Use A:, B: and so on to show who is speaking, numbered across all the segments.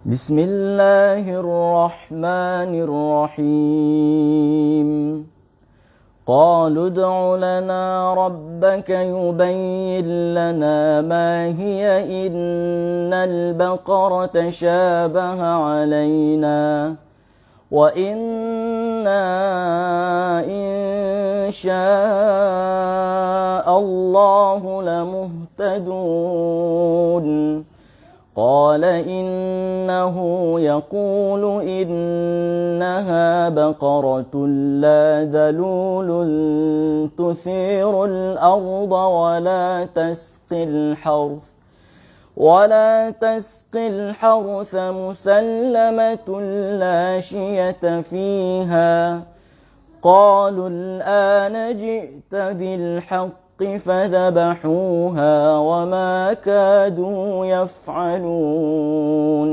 A: بسم الله الرحمن الرحيم قالوا ادع لنا ربك يبين لنا ما هي إن البقرة شابه علينا وإنا إن شاء الله لمهتدون قال إنه يقول إنها بقرة لا ذلول تثير الأرض ولا تسقي الحرث مسلمة لا شية فيها قالوا الآن جئت بالحق فذبحوها وما كادوا يفعلون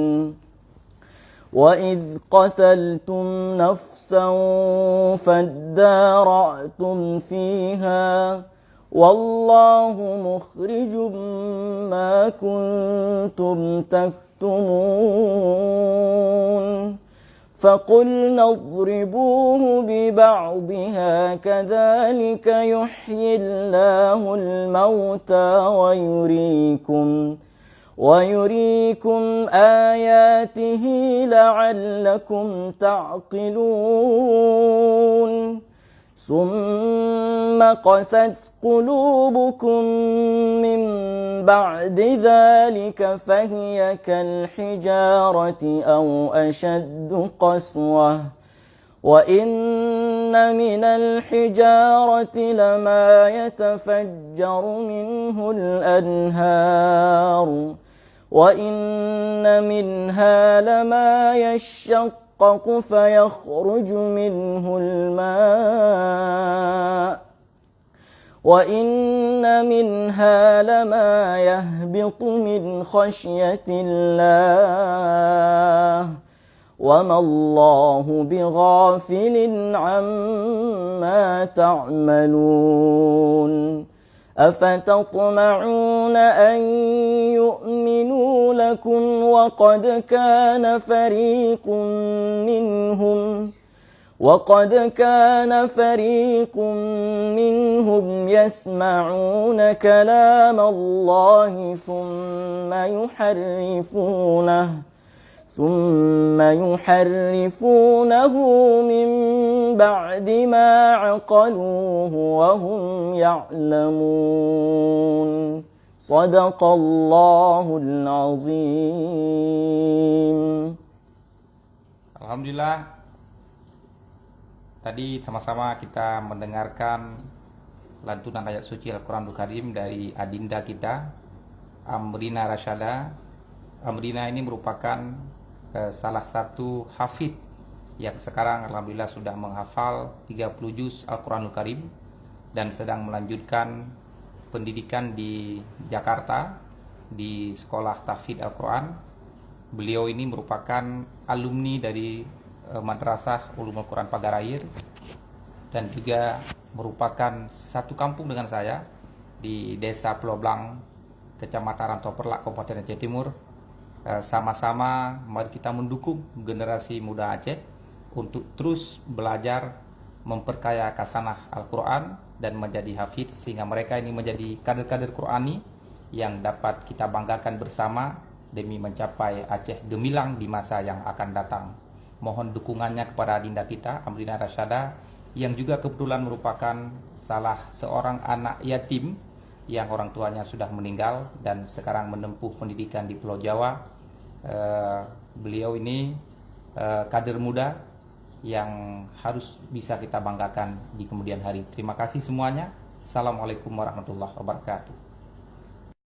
A: وإذ قتلتم نفسا فادارأتم فيها والله مخرج ما كنتم تكتمون فقلنا اضربوه ببعضها كذلك يحيي الله الموتى ويريكم آياته لعلكم تعقلون ثم قست قلوبكم من بعد ذلك فهي كالحجارة أو أشد قسوة وإن من الحجارة لما يتفجر منه الأنهار وإن منها لما يشقق فيخرج منه الماء وإن منها لما يهبط من خشية الله وما الله بغافل عما تعملون أفتطمعون أن يؤمنوا لكم وقد كان فريق منهم يسمعون كلام الله ثم يحرفونه من بعد ما عقلوه وهم يعلمون صدق الله العظيم.
B: Alhamdulillah, tadi sama-sama kita mendengarkan lantunan ayat suci Al-Quranul Karim dari adinda kita Amrina Rasyada. Amrina ini merupakan salah satu hafid yang sekarang alhamdulillah sudah menghafal 30 juz Al-Quranul Karim dan sedang melanjutkan pendidikan di Jakarta di Sekolah Tahfidz Al-Quran. Beliau ini merupakan alumni dari Madrasah Ulumul Quran Pagarair dan juga merupakan satu kampung dengan saya di Desa Pulau Blang, Kecamatan Rantau Perlak, Kabupaten Aceh Timur. Sama-sama mari kita mendukung generasi muda Aceh untuk terus belajar memperkaya kasanah Al-Quran dan menjadi hafidz sehingga mereka ini menjadi kader-kader Qurani yang dapat kita banggakan bersama demi mencapai Aceh gemilang di masa yang akan datang. Mohon dukungannya kepada adinda kita Amrina Rasyada yang juga kebetulan merupakan salah seorang anak yatim yang orang tuanya sudah meninggal dan sekarang menempuh pendidikan di Pulau Jawa. Beliau ini kader muda yang harus bisa kita banggakan di kemudian hari. Terima kasih semuanya. Assalamualaikum warahmatullahi wabarakatuh.